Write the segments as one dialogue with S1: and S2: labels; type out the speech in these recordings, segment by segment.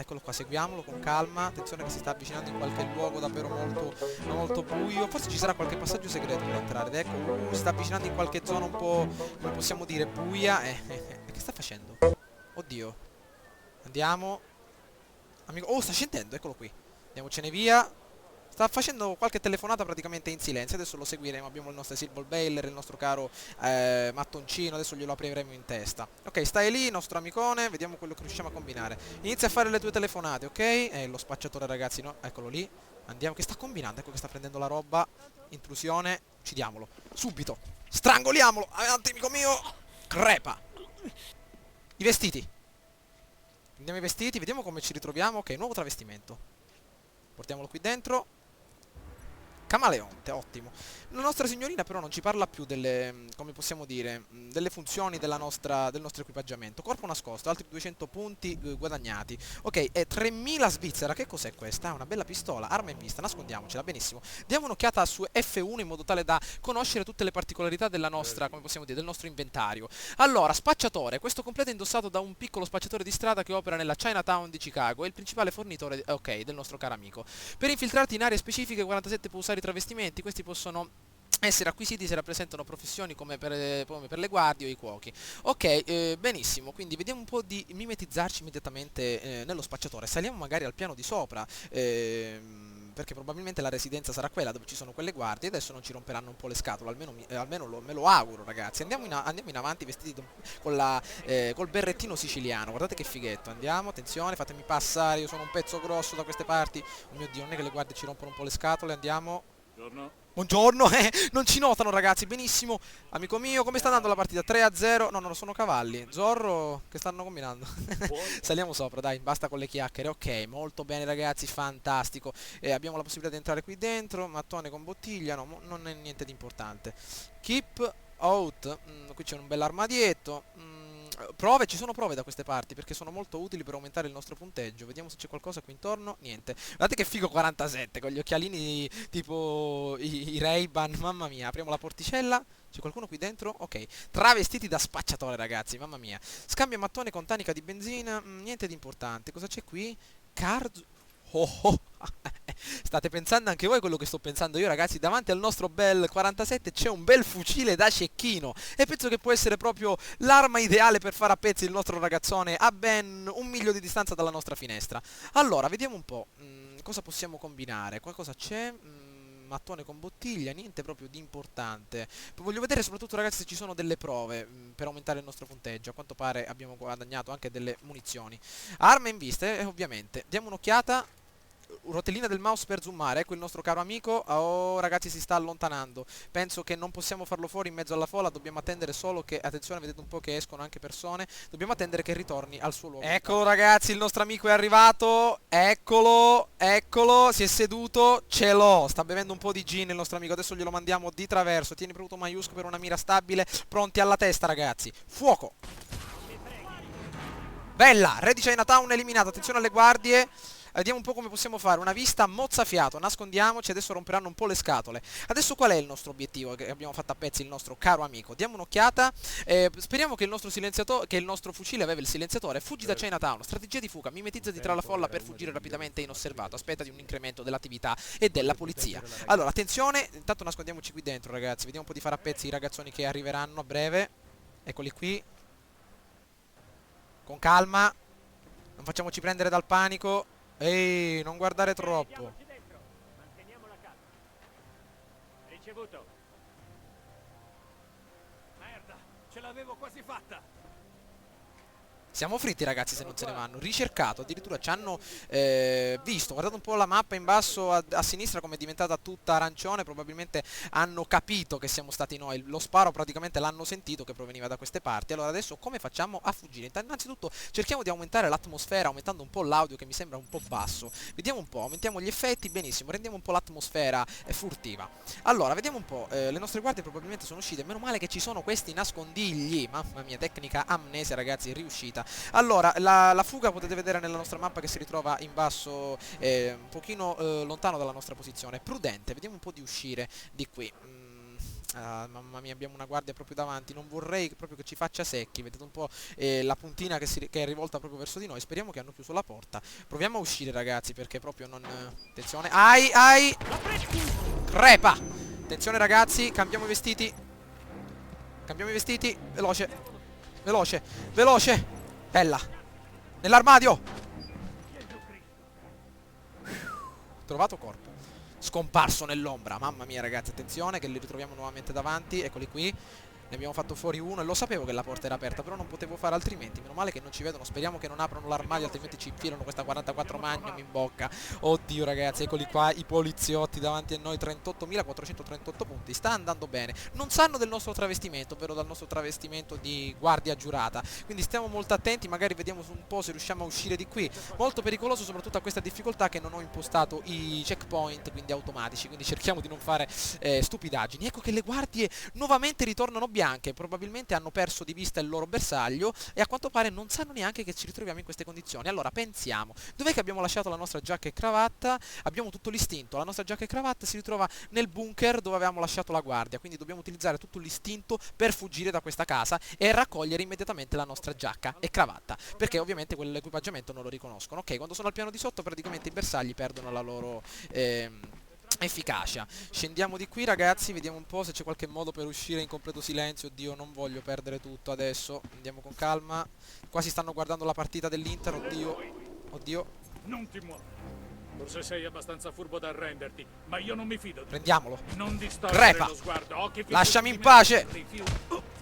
S1: Eccolo qua, seguiamolo con calma. Attenzione che si sta avvicinando in qualche luogo davvero molto buio. Forse ci sarà qualche passaggio segreto per entrare. Ed ecco, si sta avvicinando in qualche zona un po', come possiamo dire, buia. Che sta facendo? Oddio. Andiamo. Amico. Oh, sta scendendo, eccolo qui. Andiamocene via. Sta facendo qualche telefonata praticamente in silenzio. Adesso lo seguiremo. Abbiamo il nostro Silver Baylor, il nostro caro mattoncino. Adesso glielo apriremo in testa. Ok, stai lì, nostro amicone. Vediamo quello che riusciamo a combinare. Inizia a fare le tue telefonate, ok? Lo spacciatore, ragazzi, no? Eccolo lì. Andiamo. Che sta combinando? Ecco che sta prendendo la roba. Intrusione. Uccidiamolo. Subito. Strangoliamolo. Avanti, amico mio. Crepa. I vestiti. Prendiamo i vestiti. Vediamo come ci ritroviamo. Ok, nuovo travestimento. Portiamolo qui dentro. Camaleonte, ottimo. La nostra signorina però non ci parla più delle, come possiamo dire, delle funzioni del nostro equipaggiamento. Corpo nascosto, altri 200 punti guadagnati. Ok, e 3000 svizzera, che cos'è questa? Una bella pistola, arma in vista, nascondiamocela, benissimo. Diamo un'occhiata su F1 in modo tale da conoscere tutte le particolarità della nostra, come possiamo dire, del nostro inventario. Allora, spacciatore, questo completo è indossato da un piccolo spacciatore di strada che opera nella Chinatown di Chicago, è il principale fornitore, ok, del nostro caro amico. Per infiltrarti in aree specifiche 47 può usare i travestimenti, questi possono essere acquisiti se rappresentano professioni come per le guardie o i cuochi. Ok, benissimo, quindi vediamo un po' di mimetizzarci immediatamente nello spacciatore. Saliamo magari al piano di sopra, perché probabilmente la residenza sarà quella dove ci sono quelle guardie. Adesso non ci romperanno un po' le scatole, almeno me lo auguro, ragazzi. Andiamo in avanti vestiti col berrettino siciliano. Guardate che fighetto. Andiamo, attenzione, fatemi passare. Io sono un pezzo grosso da queste parti. Oh mio Dio, non è che le guardie ci rompono un po' le scatole. Andiamo.
S2: Buongiorno.
S1: Buongiorno, non ci notano, ragazzi, benissimo. Amico mio, come sta andando la partita? 3-0. No, non sono cavalli. Zorro, che stanno combinando? Saliamo sopra, dai, basta con le chiacchiere. Ok, molto bene, ragazzi, fantastico. Abbiamo la possibilità di entrare qui dentro. Mattone con bottiglia, no, non è niente di importante. Keep out. Qui c'è un bell'armadietto. Prove, ci sono prove da queste parti perché sono molto utili per aumentare il nostro punteggio. Vediamo se c'è qualcosa qui intorno. Niente. Guardate che figo 47 con gli occhialini tipo i Ray-Ban. Mamma mia, apriamo la porticella. C'è qualcuno qui dentro? Ok. Travestiti da spacciatore, ragazzi, mamma mia. Scambia mattone con tanica di benzina. Niente di importante. Cosa c'è qui? Card. Oh, oh. State pensando anche voi quello che sto pensando io, ragazzi. Davanti al nostro bel 47 c'è un bel fucile da cecchino e penso che può essere proprio l'arma ideale per fare a pezzi il nostro ragazzone a ben 1 miglio di distanza dalla nostra finestra. Allora, vediamo un po', cosa possiamo combinare. Qualcosa c'è? Mattone con bottiglia, niente proprio di importante. Poi voglio vedere soprattutto, ragazzi, se ci sono delle prove per aumentare il nostro punteggio. A quanto pare abbiamo guadagnato anche delle munizioni. Arme in vista, ovviamente. Diamo un'occhiata. Rotellina del mouse per zoomare, ecco il nostro caro amico. Oh, ragazzi, si sta allontanando. Penso che non possiamo farlo fuori in mezzo alla folla. Dobbiamo attendere solo che, attenzione, vedete un po' che escono anche persone. Dobbiamo attendere che ritorni al suo luogo. Eccolo, ragazzi, il nostro amico è arrivato. Eccolo, eccolo, si è seduto. Ce l'ho, sta bevendo un po' di gin il nostro amico. Adesso glielo mandiamo di traverso. Tieni premuto maiuscolo per una mira stabile. Pronti alla testa, ragazzi. Fuoco. Bella, Re di Chinatown eliminato. Attenzione alle guardie. Vediamo un po' come possiamo fare. Una vista mozzafiato. Nascondiamoci. Adesso romperanno un po' le scatole. Adesso qual è il nostro obiettivo? Che abbiamo fatto a pezzi il nostro caro amico. Diamo un'occhiata. Speriamo che il nostro silenziatore, che il nostro fucile aveva il silenziatore. Fuggi da Chinatown. Strategia di fuga. Mimetizzati tra la folla per fuggire rapidamente e inosservato. Aspetta di un incremento dell'attività e della polizia. Allora, attenzione. Intanto nascondiamoci qui dentro, ragazzi. Vediamo un po' di fare a pezzi i ragazzoni che arriveranno a breve. Eccoli qui. Con calma. Non facciamoci prendere dal panico. Ehi, non guardare troppo.
S2: Andiamoci dentro. Manteniamo la calma. Ricevuto. Merda, ce l'avevo quasi fatta.
S1: Siamo fritti, ragazzi, se non se ne vanno. Ricercato, addirittura ci hanno visto. Guardate un po' la mappa in basso a sinistra come è diventata tutta arancione. Probabilmente hanno capito che siamo stati noi. Lo sparo praticamente l'hanno sentito che proveniva da queste parti. Allora adesso come facciamo a fuggire? Innanzitutto cerchiamo di aumentare l'atmosfera, aumentando un po' l'audio che mi sembra un po' basso. Vediamo un po', aumentiamo gli effetti, benissimo. Rendiamo un po' l'atmosfera furtiva. Allora, vediamo un po'. Le nostre guardie probabilmente sono uscite. Meno male che ci sono questi nascondigli. Mamma mia, tecnica amnesia, ragazzi, riuscita. Allora, la fuga potete vedere nella nostra mappa che si ritrova in basso, un pochino lontano dalla nostra posizione. Prudente, vediamo un po' di uscire di qui. Ah, mamma mia, abbiamo una guardia proprio davanti. Non vorrei proprio che ci faccia secchi. Vedete un po' la puntina che è rivolta proprio verso di noi. Speriamo che hanno chiuso la porta. Proviamo a uscire, ragazzi, perché proprio non... Attenzione. Ai, ai! Crepa! Attenzione, ragazzi. Cambiamo i vestiti. Cambiamo i vestiti. Veloce. Veloce. Veloce. Bella. Nell'armadio. Trovato corpo. Scomparso nell'ombra. Mamma mia, ragazzi, attenzione che li ritroviamo nuovamente davanti. Eccoli qui. Ne abbiamo fatto fuori uno e lo sapevo che la porta era aperta, però non potevo fare altrimenti. Meno male che non ci vedono. Speriamo che non aprano l'armadio, altrimenti ci infilano questa 44 Magnum in bocca. Oddio, ragazzi, eccoli qua i poliziotti davanti a noi. 38.438 punti. Sta andando bene. Non sanno del nostro travestimento, ovvero dal nostro travestimento di guardia giurata. Quindi stiamo molto attenti. Magari vediamo un po' se riusciamo a uscire di qui. Molto pericoloso soprattutto a questa difficoltà che non ho impostato i checkpoint, quindi automatici. Quindi cerchiamo di non fare stupidaggini. Ecco che le guardie nuovamente ritornano bianche, probabilmente hanno perso di vista il loro bersaglio e a quanto pare non sanno neanche che ci ritroviamo in queste condizioni. Allora pensiamo, dov'è che abbiamo lasciato la nostra giacca e cravatta? Abbiamo tutto l'istinto, la nostra giacca e cravatta si ritrova nel bunker dove avevamo lasciato la guardia, quindi dobbiamo utilizzare tutto l'istinto per fuggire da questa casa e raccogliere immediatamente la nostra giacca e cravatta, perché ovviamente quell'equipaggiamento non lo riconoscono. Ok, quando sono al piano di sotto praticamente i bersagli perdono la loro... efficacia. Scendiamo di qui, ragazzi, vediamo un po' se c'è qualche modo per uscire in completo silenzio. Oddio, non voglio perdere tutto adesso. Andiamo con calma. Qua si stanno guardando la partita dell'Inter. Oddio. Oddio.
S3: Non ti muovere. Forse sei abbastanza furbo da arrenderti, ma io non mi fido di te.
S1: Prendiamolo.
S3: Non distorcere
S1: Crepa.
S3: lo sguardo. Occhi fissi
S1: Lasciami
S3: su
S1: in
S3: di me.
S1: pace.
S3: Rifiuto.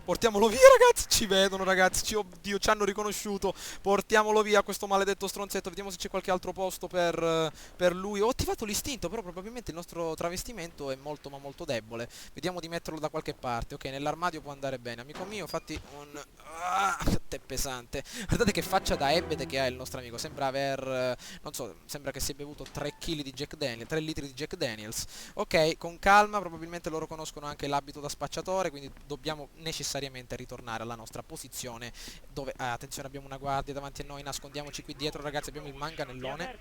S1: Portiamolo via, ragazzi. Ci vedono, ragazzi. Oddio, ci hanno riconosciuto. Portiamolo via questo maledetto stronzetto. Vediamo se c'è qualche altro posto per lui. Ho attivato l'istinto, però probabilmente il nostro travestimento è molto ma molto debole. Vediamo di metterlo da qualche parte. Ok, nell'armadio può andare bene. Amico mio, fatti un... Ah, te pesante. Guardate che faccia da ebete che ha il nostro amico. Sembra aver... non so, sembra che si è bevuto 3 kg di Jack Daniels, 3 litri di Jack Daniels. Ok, con calma. Probabilmente loro conoscono anche l'abito da spacciatore, quindi dobbiamo necessariamente ritornare alla nostra posizione dove attenzione, abbiamo una guardia davanti a noi, nascondiamoci qui dietro, ragazzi. Abbiamo il manganellone.
S2: È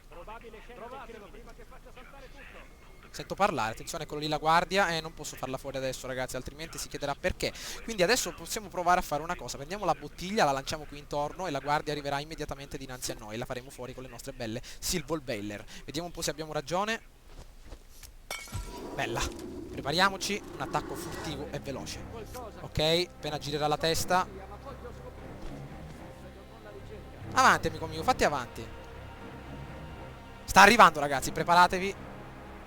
S2: probabile scena del crimine. Prima che faccia saltare tutto.
S1: Sento parlare, attenzione, eccolo lì la guardia. Non posso farla fuori adesso, ragazzi, altrimenti si chiederà perché. Quindi adesso possiamo provare a fare una cosa. Prendiamo la bottiglia, la lanciamo qui intorno e la guardia arriverà immediatamente dinanzi a noi. La faremo fuori con le nostre belle Silver Bailer. Vediamo un po' se abbiamo ragione. Bella. Prepariamoci, un attacco furtivo e veloce. Ok, appena girerà la testa. Avanti, amico mio, fatti avanti. Sta arrivando, ragazzi, preparatevi.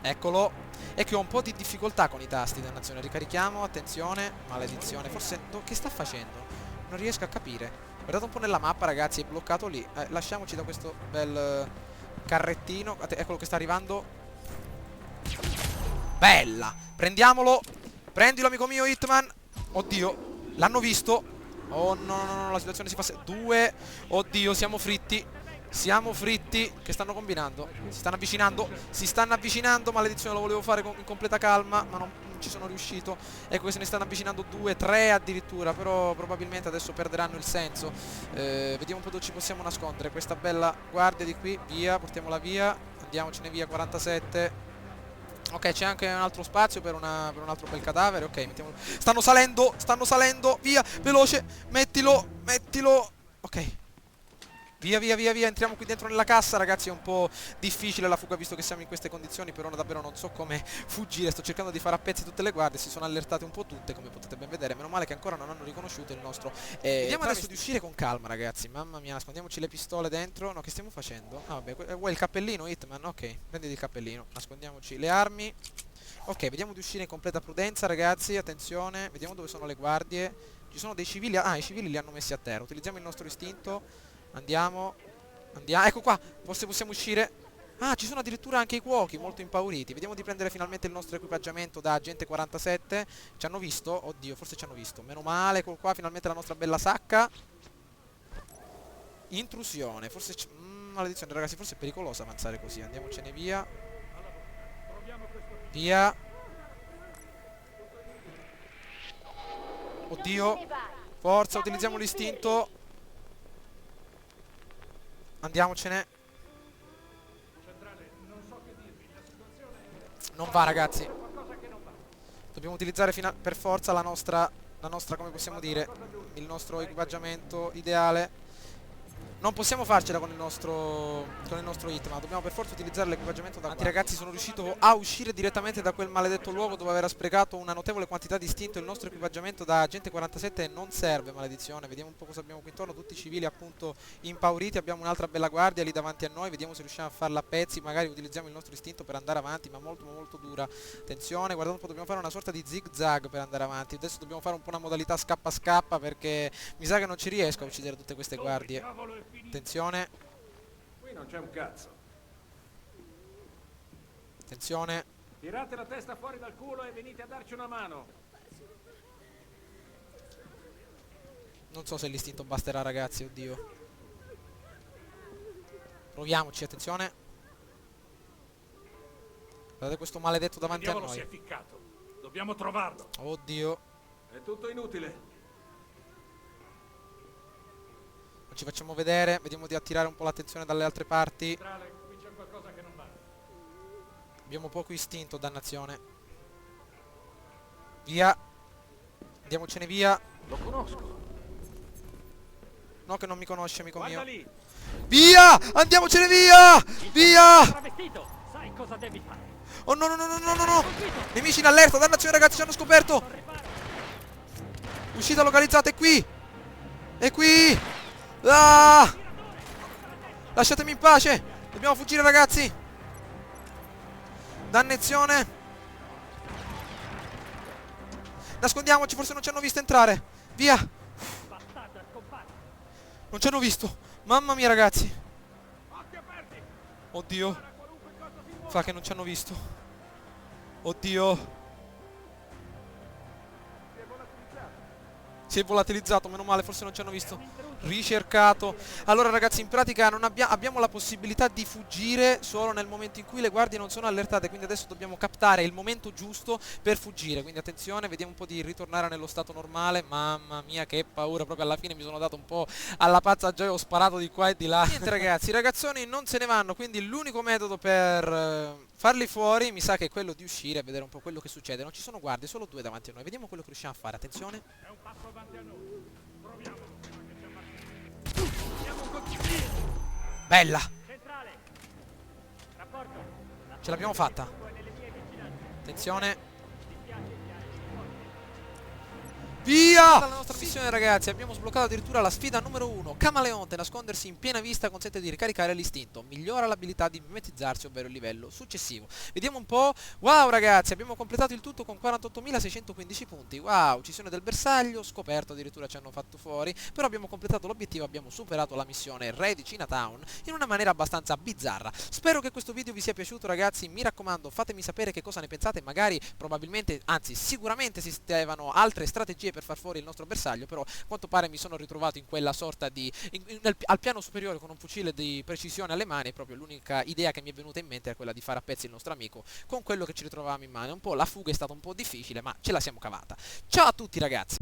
S1: Eccolo. E che ho un po' di difficoltà con i tasti, dannazione. Ricarichiamo, attenzione. Maledizione. Forse... che sta facendo? Non riesco a capire. Guardate un po' nella mappa, ragazzi, è bloccato lì. Lasciamoci da questo bel carrettino. Eccolo che sta arrivando. Bella. Prendiamolo. Prendilo, amico mio, Hitman. Oddio. L'hanno visto. Oh no, no, no, la situazione si fa... Due. Oddio, siamo fritti. Siamo fritti. Che stanno combinando? Si stanno avvicinando. Si stanno avvicinando. Maledizione, lo volevo fare in completa calma, ma non ci sono riuscito. Ecco che se ne stanno avvicinando due, tre addirittura. Però probabilmente adesso perderanno il senso. Vediamo un po' dove ci possiamo nascondere. Questa bella guardia di qui. Via, portiamola via. Andiamocene via, 47. Ok, c'è anche un altro spazio per un altro bel cadavere. Ok, mettiamolo. Stanno salendo, via, veloce. Mettilo, mettilo. Ok. Via, via, via, via. Entriamo qui dentro nella cassa, ragazzi. È un po' difficile la fuga visto che siamo in queste condizioni. Per ora davvero non so come fuggire. Sto cercando di fare a pezzi tutte le guardie. Si sono allertate un po' tutte, come potete ben vedere. Meno male che ancora non hanno riconosciuto il nostro vediamo adesso di uscire con calma, ragazzi. Mamma mia, nascondiamoci le pistole dentro. No, che stiamo facendo? Ah, vabbè, vuoi il cappellino, Hitman? Ok, prenditi il cappellino. Nascondiamoci le armi. Ok, vediamo di uscire in completa prudenza, ragazzi. Attenzione, vediamo dove sono le guardie. Ci sono dei civili. Ah, i civili li hanno messi a terra. Utilizziamo il nostro istinto. Andiamo. Andiamo. Ecco qua. Forse possiamo uscire. Ah, ci sono addirittura anche i cuochi, molto impauriti. Vediamo di prendere finalmente il nostro equipaggiamento da agente 47. Ci hanno visto? Oddio, forse ci hanno visto. Meno male, ecco qua, finalmente la nostra bella sacca. Intrusione. Forse... maledizione, ragazzi, forse è pericoloso avanzare così. Andiamocene via. Via. Oddio. Forza, utilizziamo l'istinto. Andiamocene. Non va, ragazzi. Dobbiamo utilizzare per forza la nostra, come possiamo dire, il nostro equipaggiamento ideale. Non possiamo farcela con il nostro hit, ma dobbiamo per forza utilizzare l'equipaggiamento da ragazzi, sono riuscito a uscire direttamente da quel maledetto luogo dove aveva sprecato una notevole quantità di istinto. Il nostro equipaggiamento da agente 47 non serve, maledizione. Vediamo un po' cosa abbiamo qui intorno, tutti i civili appunto impauriti. Abbiamo un'altra bella guardia lì davanti a noi, vediamo se riusciamo a farla a pezzi. Magari utilizziamo il nostro istinto per andare avanti, ma molto molto dura. Attenzione, guardate un po', dobbiamo fare una sorta di zig zag per andare avanti. Adesso dobbiamo fare un po' una modalità scappa scappa, perché mi sa che non ci riesco a uccidere tutte queste guardie. Attenzione.
S4: Qui non c'è un cazzo.
S1: Attenzione.
S4: Tirate la testa fuori dal culo e venite a darci una mano.
S1: Non so se l'istinto basterà, ragazzi, oddio. Proviamoci, attenzione. Guardate questo maledetto davanti a
S3: Il diavolo si è
S1: noi.
S3: ficcato. Dobbiamo trovarlo.
S1: Oddio.
S4: È tutto inutile.
S1: Non ci facciamo vedere. Vediamo di attirare un po' l'attenzione dalle altre parti.
S3: Centrale, qui c'è qualcosa che non va.
S1: Abbiamo poco istinto, dannazione. Via. Andiamocene via.
S4: Lo conosco.
S1: No, che non mi conosce, amico
S4: Guarda
S1: mio.
S4: lì.
S1: Via! Andiamocene via! Via!
S2: Travestito! Sai cosa devi fare?
S1: Oh no no no no no no no! Nemici in allerta, dannazione ragazzi, ci hanno scoperto! Uscita localizzata, è qui! È qui! Ah! Lasciatemi in pace! Dobbiamo fuggire, ragazzi! Dannazione! Nascondiamoci, forse non ci hanno visto entrare! Via!
S2: Bastardo, è scomparso!
S1: Non ci hanno visto! Mamma mia, ragazzi! Oddio! Fa che non ci hanno visto! Oddio! Si è volatilizzato, meno male, forse non ci hanno visto. Ricercato. Allora ragazzi, in pratica non abbiamo la possibilità di fuggire solo nel momento in cui le guardie non sono allertate. Quindi adesso dobbiamo captare il momento giusto per fuggire. Quindi attenzione, vediamo un po' di ritornare nello stato normale. Mamma mia, che paura, proprio alla fine mi sono dato un po' alla pazza gioia, ho sparato di qua e di là. Niente ragazzi, i ragazzoni non se ne vanno, quindi l'unico metodo per farli fuori mi sa che è quello di uscire e vedere un po' quello che succede. Non ci sono guardie, solo due davanti a noi. Vediamo quello che riusciamo a fare, attenzione.
S3: È un passo avanti a noi. Proviamo.
S1: Bella!
S2: Centrale! Rapporto!
S1: Ce l'abbiamo fatta.
S2: È nelle mie vicinanze.
S1: Attenzione.
S2: Dispiace inviare supporti.
S1: Via! Dalla nostra missione ragazzi abbiamo sbloccato addirittura la sfida numero 1. Camaleonte, nascondersi in piena vista consente di ricaricare l'istinto. Migliora l'abilità di mimetizzarsi, ovvero il livello successivo. Vediamo un po'. Wow ragazzi, abbiamo completato il tutto con 48.615 punti. Wow, uccisione del bersaglio, scoperto, addirittura ci hanno fatto fuori. Però abbiamo completato l'obiettivo, abbiamo superato la missione Re di Chinatown in una maniera abbastanza bizzarra. Spero che questo video vi sia piaciuto ragazzi, mi raccomando fatemi sapere che cosa ne pensate. Magari, probabilmente, anzi sicuramente esistevano altre strategie per far fuori il nostro bersaglio, però a quanto pare mi sono ritrovato in quella sorta di al piano superiore con un fucile di precisione alle mani, e proprio l'unica idea che mi è venuta in mente era quella di fare a pezzi il nostro amico con quello che ci ritrovavamo in mano. Un po' la fuga è stata un po' difficile, ma ce la siamo cavata. Ciao a tutti ragazzi.